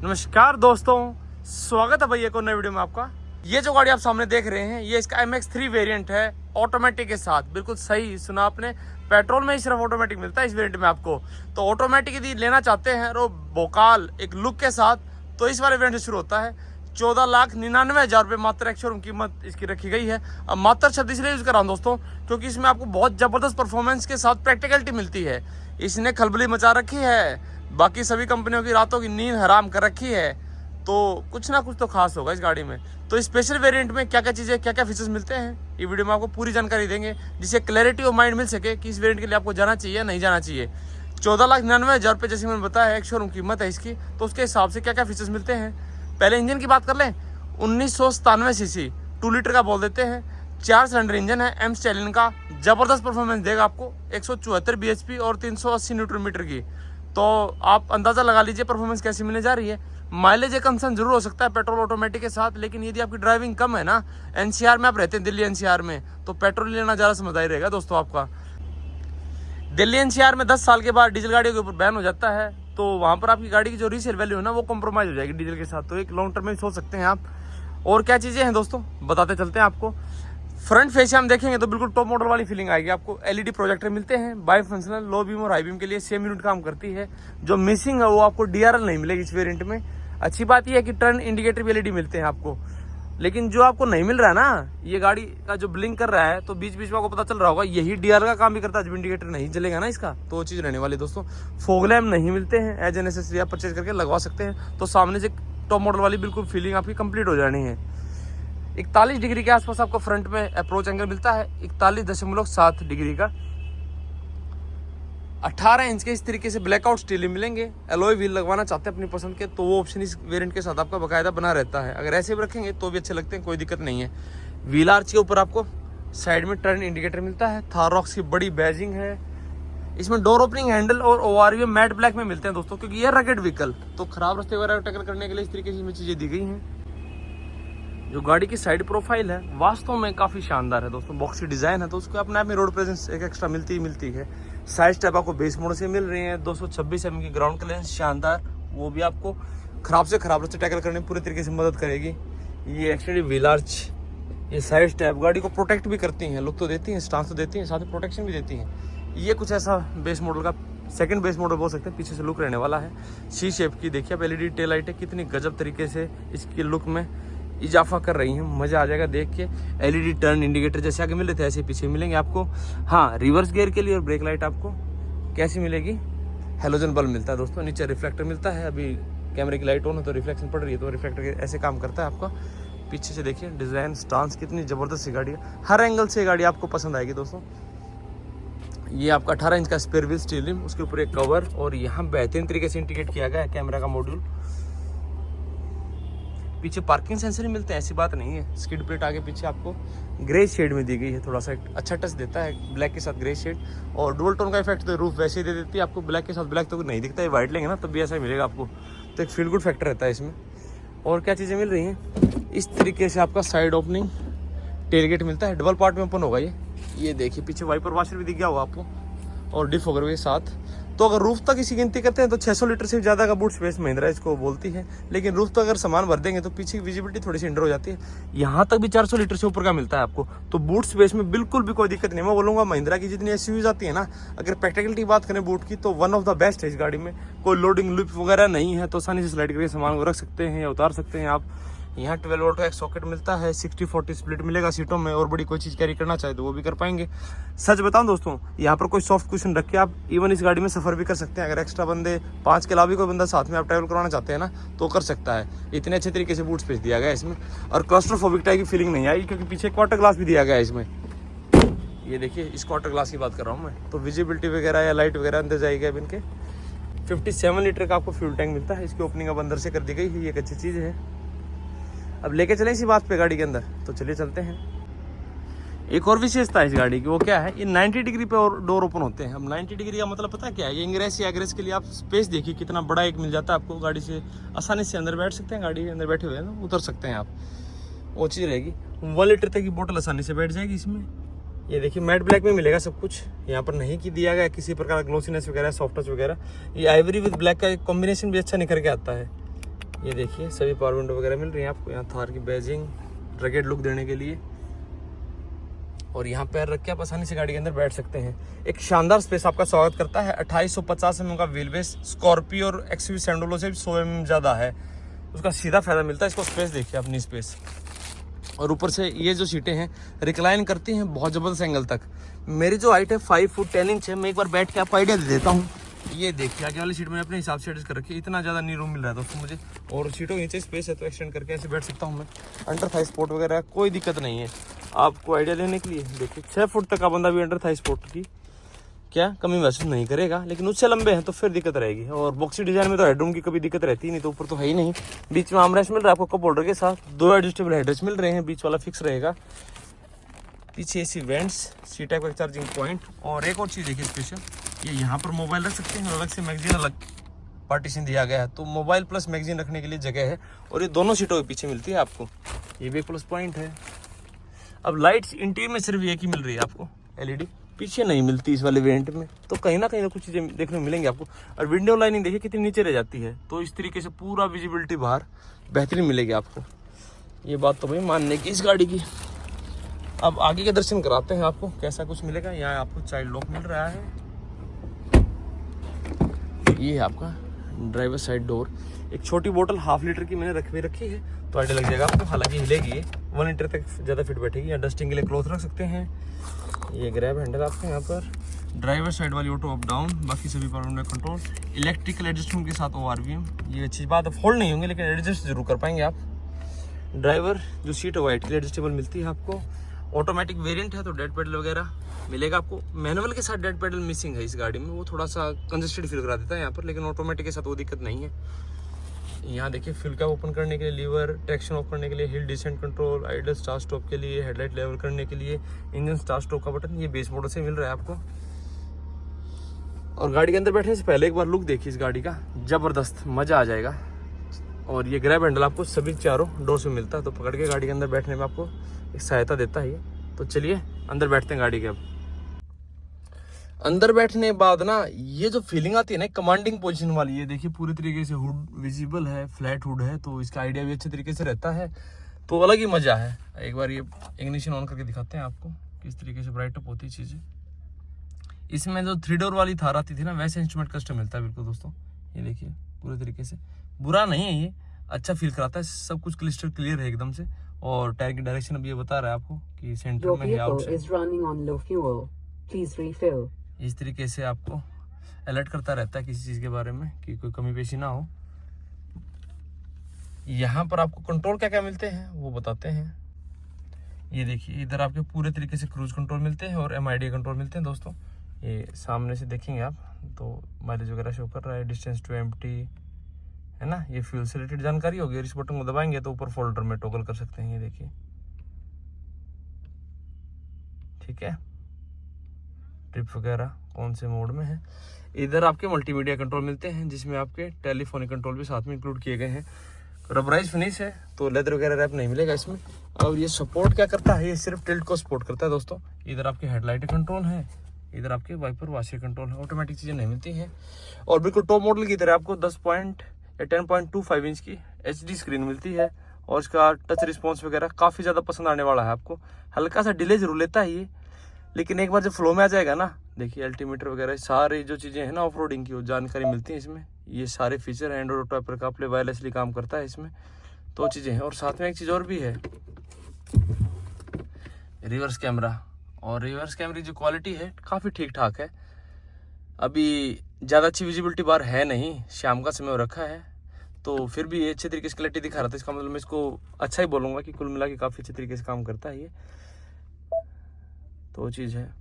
नमस्कार दोस्तों, स्वागत है भैया को नए वीडियो में आपका। ये जो गाड़ी आप सामने देख रहे हैं ये इसका MX3 वेरिएंट है, ऑटोमेटिक के साथ। बिल्कुल सही सुना आपने, पेट्रोल में ही सिर्फ ऑटोमेटिक मिलता है इस वेरिएंट में आपको। तो ऑटोमेटिक यदि लेना चाहते हैं और भोकाल एक लुक के साथ, तो इस वाले वेरिएंट से शुरू होता है। 14,99,000 रुपये मात्र एक शोरूम कीमत इसकी रखी गई है। अब मात्र शब्द इसलिए यूज कर रहा हूँ दोस्तों, क्योंकि इसमें आपको बहुत जबरदस्त परफॉर्मेंस के साथ प्रैक्टिकलिटी मिलती है। इसने खलबली मचा रखी है, बाकी सभी कंपनियों की रातों की नींद हराम कर रखी है। तो कुछ ना कुछ तो खास होगा इस गाड़ी में। तो स्पेशल वेरिएंट में क्या क्या चीज़ें, क्या क्या फीचर्स मिलते हैं, ये वीडियो में आपको पूरी जानकारी देंगे, जिससे क्लैरिटी ऑफ माइंड मिल सके कि इस वेरिएंट के लिए आपको जाना चाहिए या नहीं जाना चाहिए। 14,99,000 रुपये जैसे मैंने बताया एक शोरूम कीमत है इसकी, तो उसके हिसाब से क्या क्या फीचर्स मिलते हैं। पहले इंजन की बात कर लें। 1997 सीसी 2 लीटर का बोल देते हैं, 4 सिलेंडर इंजन है एम स्टैलियन का। जबरदस्त परफॉर्मेंस देगा आपको, 174 bhp और 380 न्यूटन मीटर की। तो आप अंदाज़ा लगा लीजिए परफॉर्मेंस कैसी मिलने जा रही है। माइलेज एक कंसर्न जरूर हो सकता है पेट्रोल ऑटोमेटिक के साथ, लेकिन यदि आपकी ड्राइविंग कम है ना, NCR में आप रहते हैं, दिल्ली NCR में, तो पेट्रोल लेना ज़्यादा समझदारी रहेगा दोस्तों आपका। दिल्ली NCR में 10 साल के बाद डीजल गाड़ियों के ऊपर बैन हो जाता है, तो वहाँ पर आपकी गाड़ी की जो रीसेल वैल्यू है ना, वो कॉम्प्रोमाइज़ हो जाएगी डीजल के साथ। तो एक लॉन्ग टर्म में सोच सकते हैं आप। और क्या चीज़ें हैं दोस्तों, बताते चलते हैं आपको। फ्रंट फेस से हम देखेंगे तो बिल्कुल टॉप मॉडल वाली फीलिंग आएगी आपको। LED प्रोजेक्टर मिलते हैं, बाई फंक्शनल, लो बीम और हाई बीम के लिए सेम यूनिट काम करती है। जो मिसिंग है वो आपको DRL नहीं मिलेगी इस वेरिएंट में। अच्छी बात यह है कि टर्न इंडिकेटर भी LED मिलते हैं आपको। लेकिन जो आपको नहीं मिल रहा है ना, ये गाड़ी का जो ब्लिंक कर रहा है, तो बीच बीच में आपको पता चल रहा होगा यही DRL का काम भी करता है। जब इंडिकेटर नहीं जलेगा ना इसका, तो वो चीज़ रहने वाली दोस्तों। फॉग लैम्प नहीं मिलते हैं, एज एन एसेसरी आप परचेज करके लगवा सकते हैं। तो सामने से टॉप मॉडल वाली बिल्कुल फीलिंग आपकी कंप्लीट हो जानी है। 41 डिग्री के आसपास आपको फ्रंट में अप्रोच एंगल मिलता है, 41.7 डिग्री का। 18 इंच के इस तरीके से ब्लैकआउट स्टील मिलेंगे। एलॉय व्हील लगवाना चाहते हैं अपनी पसंद के, तो वो ऑप्शन इस वेरिएंट के साथ आपका बकायदा बना रहता है। अगर ऐसे भी रखेंगे तो भी अच्छे लगते हैं, कोई दिक्कत नहीं है। व्हील आर्च के ऊपर आपको साइड में टर्न इंडिकेटर मिलता है। थार रॉक्स की बड़ी बैजिंग है। इसमें डोर ओपनिंग हैंडल और ORV मैट ब्लैक में मिलते हैं दोस्तों, क्योंकि ये रगेड व्हीकल, तो खराब रास्ते वगैरह टक्कर करने के लिए इस तरीके से इसमें चीज़ें दी गई हैं। जो गाड़ी की साइड प्रोफाइल है वास्तव में काफ़ी शानदार है दोस्तों। बॉक्सी डिज़ाइन है, तो उसको अपने आप में रोड प्रेजेंस एक एक्स्ट्रा मिलती है। साइड स्टेप आपको बेस मोड से मिल रही है। 226 mm की ग्राउंड क्लियरेंस शानदार, वो भी आपको खराब से खराब रास्ते टैकल करने में पूरे तरीके से मदद करेगी। ये एक्सटेंडेड व्हील आर्च, ये साइड स्टेप गाड़ी को प्रोटेक्ट भी करती हैं, लुक तो देती हैं, स्टांस तो देती हैं, साथ में प्रोटेक्शन भी देती हैं। ये कुछ ऐसा बेस मॉडल का सेकंड बेस मॉडल बोल सकते हैं, पीछे से लुक रहने वाला है। सी शेप की देखिए आप LED टेल लाइट है, कितनी गजब तरीके से इसकी लुक में इजाफा कर रही हैं। मज़ा आ जाएगा देख के। LED टर्न इंडिकेटर जैसे आगे मिल रहे थे ऐसे पीछे मिलेंगे आपको। हाँ, रिवर्स गियर के लिए और ब्रेक लाइट आपको कैसी मिलेगी, हेलोजन बल्ब मिलता है दोस्तों। नीचे रिफ्लेक्टर मिलता है, अभी कैमरे की लाइट ऑन है तो रिफ्लेक्शन पड़ रही है, तो रिफ्लेक्टर ऐसे काम करता है आपका। पीछे से देखिए डिज़ाइन स्टांस, कितनी ज़बरदस्त सी गाड़ी है। हर एंगल से गाड़ी आपको पसंद आएगी दोस्तों। ये आपका 18 इंच का स्पेयर व्हील स्टील रिम, उसके ऊपर एक कवर, और यहाँ बेहतरीन तरीके से इंटीग्रेट किया गया है कैमरा का मॉड्यूल। पीछे पार्किंग सेंसर ही मिलते हैं, ऐसी बात नहीं है। स्किड प्लेट आगे पीछे आपको ग्रे शेड में दी गई है, थोड़ा सा अच्छा टच देता है ब्लैक के साथ ग्रे शेड। और डुअल टोन का इफेक्ट तो रूफ वैसे ही दे देती है आपको। ब्लैक के साथ ब्लैक तो नहीं दिखता है, वाइट लेंगे ना तब भी ऐसा ही मिलेगा आपको। तो एक फील गुड फैक्टर रहता है इसमें। और क्या चीज़ें मिल रही हैं, इस तरीके से आपका साइड ओपनिंग टेलगेट मिलता है, डबल पार्ट में ओपन होगा ये देखिए। पीछे वाइपर वॉशर भी दिख गया होगा आपको, और डिफ वगैरह के साथ। तो अगर रूफ तक इसी गिनती करते हैं तो 600 लीटर से ज़्यादा का बूट स्पेस महिंद्रा इसको बोलती है। लेकिन रूफ तक अगर सामान भर देंगे तो पीछे की विजिबिलिटी थोड़ी सी इंडर हो जाती है। यहाँ तक भी 400 लीटर से ऊपर का मिलता है आपको, तो बूट स्पेस में बिल्कुल भी कोई दिक्कत नहीं। मैं बोलूँगा महिंद्रा की जितनी SUVs आती है ना, अगर प्रैक्टिकलिटी बात करें बूट की, तो वन ऑफ द बेस्ट है इस गाड़ी में। कोई लोडिंग लूप वगैरह नहीं है, तो आसानी से स्लाइड करके सामान को रख सकते हैं या उतार सकते हैं आप। यहाँ 12 वोल्ट का एक सॉकेट मिलता है, 60-40 स्प्लिट मिलेगा सीटों में, और बड़ी कोई चीज़ कैरी करना चाहे तो वो भी कर पाएंगे। सच बताऊं दोस्तों, यहाँ पर कोई सॉफ्ट कुशन रख के आप इवन इस गाड़ी में सफ़र भी कर सकते हैं। अगर एक्स्ट्रा बंदे 5 के अलावा भी कोई बंदा साथ में आप ट्रैवल करवाना चाहते हैं ना, तो कर सकता है। इतने अच्छे तरीके से बूट स्पेस दिया गया है इसमें, और क्लस्ट्रोफोबिक टाइप की फीलिंग नहीं आई, क्योंकि पीछे क्वार्टर ग्लास भी दिया गया है इसमें। ये देखिए, इस क्वार्टर ग्लास की बात कर रहा हूँ मैं, तो विजिबिलिटी वगैरह या लाइट वगैरह अंदर जाएगी। अब इनके 57 लीटर का आपको फ्यूल टैंक मिलता है। इसकी ओपनिंग अब अंदर से कर दी गई है, ये एक अच्छी चीज़ है। अब लेके चले इसी बात पे गाड़ी के अंदर, तो चलिए चलते हैं। एक और विशेषता है इस गाड़ी की, वो क्या है, ये 90 डिग्री पे और डोर ओपन होते हैं। अब 90 डिग्री का मतलब पता है क्या है, ये इंग्रेस या एग्रेस के लिए आप स्पेस देखिए कितना बड़ा एक मिल जाता है आपको। गाड़ी से आसानी से अंदर बैठ सकते हैं, गाड़ी के अंदर बैठे हुए हैं ना, उतर सकते हैं आप, वो चीज़ रहेगी। 1 लीटर तक की बोतल आसानी से बैठ जाएगी इसमें। ये देखिए मैट ब्लैक में मिलेगा सब कुछ, यहाँ पर नहीं कि दिया गया किसी प्रकार का ग्लोसीनेस वगैरह, सॉफ्ट टच वगैरह। ये आइवरी विद ब्लैक का एक कॉम्बिनेशन भी अच्छा निकल के आता है। ये देखिए सभी पावर विंडो वगैरह मिल रही है आपको। यहाँ थार की बैजिंग रगेड लुक देने के लिए, और यहाँ पैर रख के आप आसानी से गाड़ी के अंदर बैठ सकते हैं। एक शानदार स्पेस आपका स्वागत करता है। 2850 mm का व्हील बेस स्कॉर्पियो और एक्सयूवी सैंडोलो से 100 mm ज़्यादा है, उसका सीधा फायदा मिलता है। इसको स्पेस देखिए अपनी स्पेस, और ऊपर से ये जो सीटें हैं रिक्लाइन करती हैं बहुत ज़बरदस्त एंगल तक। मेरी जो हाइट है 5 फुट 10 इंच है। मैं एक बार बैठ के आपको आइडिया दे देता हूँ। ये देखिए आगे वाली सीट मैंने अपने हिसाब से एडजस्ट कर रखी है, इतना ज़्यादा नहीं रूम मिल रहा है दोस्तों मुझे, और सीटों के नीचे स्पेस है तो एक्सटेंड करके ऐसे बैठ सकता हूँ मैं। अंडर थाई स्पोर्ट वगैरह कोई दिक्कत नहीं है। आपको आइडिया देने के लिए देखिए 6 फुट तक का बंदा भी अंडर थाई स्पोर्ट की क्या कमी महसूस नहीं करेगा, लेकिन उससे लंबे हैं तो फिर दिक्कत रहेगी। और बॉक्सी डिजाइन में तो हेडरूम की कभी दिक्कत रहती नहीं, तो ऊपर तो है ही नहीं। बीच में आर्मरेस्ट मिल रहा है आपको कप होल्डर के साथ, 2 एडजस्टेबल हेडरेस्ट मिल रहे हैं, बीच वाला फिक्स रहेगा। पीछे एसी वेंट्स, सी टाइप का चार्जिंग पॉइंट, और एक और चीज़ देखिए स्पेशल, ये यहाँ पर मोबाइल रख सकते हैं, अलग से मैगजीन अलग पार्टीशन दिया गया है, तो मोबाइल प्लस मैगजीन रखने के लिए जगह है। और ये दोनों सीटों के पीछे मिलती है आपको, ये भी एक प्लस पॉइंट है। अब लाइट्स इंटीरियर में सिर्फ एक ही मिल रही है आपको एलईडी, पीछे नहीं मिलती इस वाले वेरिएंट में, तो कहीं ना कुछ चीज़ें देखने को मिलेंगी आपको। और विंडो लाइनिंग देखिए कितनी नीचे रह जाती है, तो इस तरीके से पूरा विजिबिलिटी बाहर बेहतरीन मिलेगी आपको। ये बात तो भाई मानने की इस गाड़ी की। अब आगे के दर्शन कराते हैं आपको कैसा कुछ मिलेगा। यहाँ आपको चाइल्ड लॉक मिल रहा है, ये है आपका ड्राइवर साइड डोर। एक छोटी बोतल 1/2 लीटर की मैंने रखी है, तो आइडिया लग जाएगा आपको। हालांकि हिलेगी ये, 1 लीटर तक ज़्यादा फिट बैठेगी। या डस्टिंग के लिए क्लॉथ रख सकते हैं। ये ग्रैब हैंडल आपको यहाँ पर, ड्राइवर साइड वाली ऑटो अप डाउन, बाकी सभी पर कंट्रोल, इलेक्ट्रिकल एडजस्टमेंट के साथ ORVM। ये अच्छी बात है, फोल्ड नहीं होंगे लेकिन एडजस्ट जरूर कर पाएंगे आप। ड्राइवर जो सीट है वाइट की एडजस्टेबल मिलती है आपको। ऑटोमेटिक वेरिएंट है तो डेड पेडल वगैरह मिलेगा आपको। मैनुअल के साथ डेड पेडल मिसिंग है इस गाड़ी में, वो थोड़ा सा कंजस्टेड फील करा देता है यहाँ पर, लेकिन ऑटोमेटिक के साथ वो दिक्कत नहीं है। यहाँ देखिए फ्यूल कैप ओपन करने के लिए लीवर, ट्रैक्शन ऑफ करने के लिए hill descent control, idol start stop के लिए, हेडलाइट लेवल करने के लिए, इंजन स्टार्ट स्टॉप का बटन, ये बेस मॉडल से मिल रहा है आपको। और गाड़ी के अंदर बैठने से पहले एक बार लुक देखिए इस गाड़ी का, जबरदस्त मजा आ जाएगा। और ये ग्रैब हैंडल आपको सभी चारों डोर से मिलता है, तो पकड़ के गाड़ी के अंदर बैठने में आपको एक सहायता देता है ये। तो चलिए अंदर बैठते हैं गाड़ी के। अब अंदर बैठने के बाद ना ये जो फीलिंग आती है ना कमांडिंग पोजीशन वाली, ये देखिए पूरी तरीके से हुड विजिबल है, फ्लैट हुड है, तो इसका आइडिया भी अच्छे तरीके से रहता है, तो अलग ही मजा है। एक बार ये इग्निशन ऑन करके दिखाते हैं आपको किस तरीके से ब्राइट अप होती है चीजें। इसमें जो 3 डोर वाली थार आती थी ना, वैसे इंस्ट्रूमेंट कस्टम मिलता है बिल्कुल दोस्तों। ये देखिए पूरे तरीके से, बुरा नहीं है ये, अच्छा फील कराता है, सब कुछ क्लिस्टर क्लियर है एकदम से। और टायर की डायरेक्शन अब ये बता रहा है आपको कि सेंटर में है, आउट से इस तरीके से आपको अलर्ट करता रहता है किसी चीज़ के बारे में कि कोई कमी पेशी ना हो। यहाँ पर आपको कंट्रोल क्या क्या मिलते हैं वो बताते हैं। ये देखिए इधर आपके पूरे तरीके से क्रूज कंट्रोल मिलते हैं और MID कंट्रोल मिलते हैं दोस्तों। ये सामने से देखेंगे आप तो माइलेज वगैरह शो कर रहा है, डिस्टेंस टू एम्प्टी है ना, ये फ्यूल से रिलेटेड जानकारी होगी। और इस बटन को दबाएंगे तो ऊपर फोल्डर में टॉगल कर सकते हैं, ये देखिए ठीक है। ट्रिप वगैरह कौन से मोड में है। इधर आपके मल्टीमीडिया कंट्रोल मिलते हैं जिसमें आपके टेलीफोनिक कंट्रोल भी साथ में इंक्लूड किए गए हैं। रबराइज फिनिश है तो लेदर वगैरह रैप नहीं मिलेगा इसमें। और ये सपोर्ट क्या करता है, ये सिर्फ टिल्ट को सपोर्ट करता है दोस्तों। इधर आपके हेडलाइट कंट्रोल है, इधर आपके वाइपर वाशर कंट्रोल है, ऑटोमेटिक चीज़ें नहीं मिलती हैं। और बिल्कुल टॉप मॉडल की तरह आपको 10.25 इंच की HD स्क्रीन मिलती है। और इसका टच रिस्पॉन्स वगैरह काफ़ी ज़्यादा पसंद आने वाला है आपको। हल्का सा डिले जरूर लेता है ये, लेकिन एक बार जब फ्लो में आ जाएगा ना, देखिए अल्टीमीटर वगैरह सारी जो चीज़ें हैं ना ऑफ रोडिंग की, वो जानकारी मिलती है इसमें। ये सारे फीचर एंड्रॉइड ऑटो एप्पल का प्ले वायरलेसली काम करता है इसमें, तो चीज़ें हैं। और साथ में एक चीज़ और भी है, रिवर्स कैमरा। और रिवर्स कैमरे की जो क्वालिटी है काफ़ी ठीक ठाक है। अभी ज़्यादा अच्छी विजिबिलिटी बार है नहीं, शाम का समय हो रखा है, तो फिर भी ये अच्छे तरीके से क्लैरिटी दिखा रहा था। इसका मतलब मैं इसको अच्छा ही बोलूँगा कि कुल मिला के काफ़ी अच्छे तरीके से काम करता है ये, तो वो चीज़ है।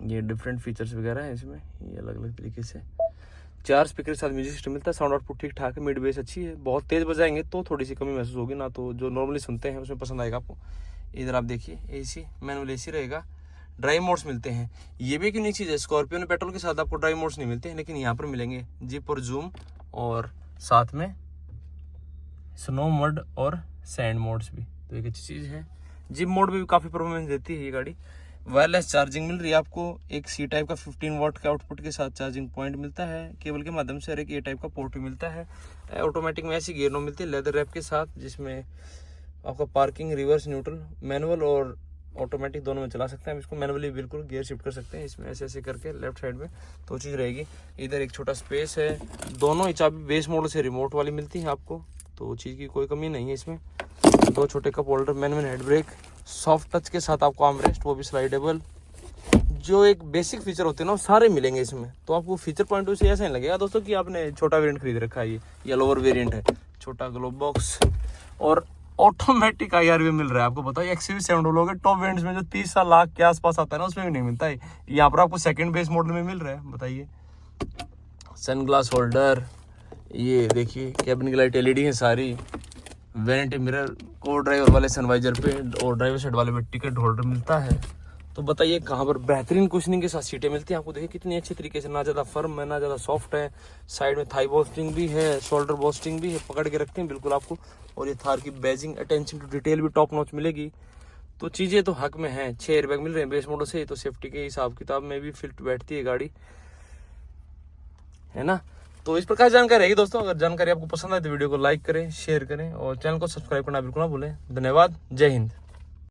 ये डिफरेंट फीचर्स वगैरह है इसमें, ये अलग अलग तरीके से। 4 स्पीकर के साथ म्यूजिक सिस्टम मिलता है। साउंड आउटपुट ठीक ठाक है, मिड बेस अच्छी है। बहुत तेज़ बजाएंगे तो थोड़ी सी कमी महसूस होगी ना, तो जो नॉर्मली सुनते हैं उसमें पसंद आएगा आपको। इधर आप देखिए AC मैनुअल AC रहेगा। ड्राइव मोड्स मिलते हैं, ये भी एक यूनिक चीज़ है। स्कॉर्पियो ने पेट्रोल के साथ आपको ड्राइव मोड्स नहीं मिलते हैं, लेकिन यहाँ पर मिलेंगे। जिप और जूम, और साथ में स्नो मड और सैंड मोड्स भी, तो एक अच्छी चीज़ है। जिप मोड में भी काफ़ी परफॉर्मेंस देती है ये गाड़ी। वायरलेस चार्जिंग मिल रही है आपको। एक सी टाइप का 15 वॉट का आउटपुट के साथ चार्जिंग पॉइंट मिलता है केबल के माध्यम से, और एक ए टाइप का पोर्ट भी मिलता है। ऑटोमेटिक में ऐसी गियर नो मिलती है लेदर रैप के साथ, जिसमें आपका पार्किंग, रिवर्स, न्यूट्रल, मैनुअल और ऑटोमेटिक दोनों में चला सकते हैं। हम इसको मैनुअली बिल्कुल गियर शिफ्ट कर सकते हैं इसमें, ऐसे ऐसे करके लेफ्ट साइड में, तो चीज़ रहेगी। इधर एक छोटा स्पेस है। दोनों ही चाबी बेस मॉडल से रिमोट वाली मिलती है आपको, तो चीज़ की कोई कमी नहीं है इसमें। 2 छोटे cup holder, manual hand brake, soft touch के साथ आपको आर्मरेस्ट, वो भी स्लाइडेबल। जो एक बेसिक फीचर होते हैं ना वो सारे मिलेंगे इसमें, तो आपको फीचर पॉइंट से ऐसा नहीं लगेगा दोस्तों कि आपने छोटा वेरिएंट खरीद रखा है। ये लोअर वेरिएंट है, छोटा ग्लोब बॉक्स और ऑटोमेटिक IR भी मिल रहा है आपको। बताइए XUV7 लोगे टॉप वेरिएंट्स में जो 30 लाख के आसपास आता है ना, उसमें भी नहीं मिलता है। यहाँ पर आपको सेकंड बेस मॉडल में मिल रहा है। बताइए, सनग्लास होल्डर, ये देखिए कैबिन की लाइट LED है सारी, वेरिएंट मिरर, को ड्राइवर वाले सनवाइजर पे और ड्राइवर साइड वाले पे टिकट होल्डर मिलता है। तो बताइए कहाँ पर बेहतरीन कुशनिंग के साथ सीटें मिलती हैं आपको। देखिए कितनी अच्छी तरीके से, ना ज़्यादा फर्म है ना ज़्यादा सॉफ्ट है। साइड में थाई बोस्टिंग भी है, शोल्डर बोस्टिंग भी है, पकड़ के रखते हैं बिल्कुल आपको। और ये थार की बैजिंग, अटेंशन टू डिटेल भी टॉप नॉच मिलेगी। तो चीज़ें तो हक में हैं। 6 एयरबैग मिल रहे हैं बेस मॉडल से, तो सेफ्टी के हिसाब किताब में भी फिट बैठती है गाड़ी, है ना। तो इस प्रकार जानकारी रहेगी दोस्तों। अगर जानकारी आपको पसंद आए तो वीडियो को लाइक करें, शेयर करें और चैनल को सब्सक्राइब करना बिल्कुल ना भूलें। धन्यवाद, जय हिंद।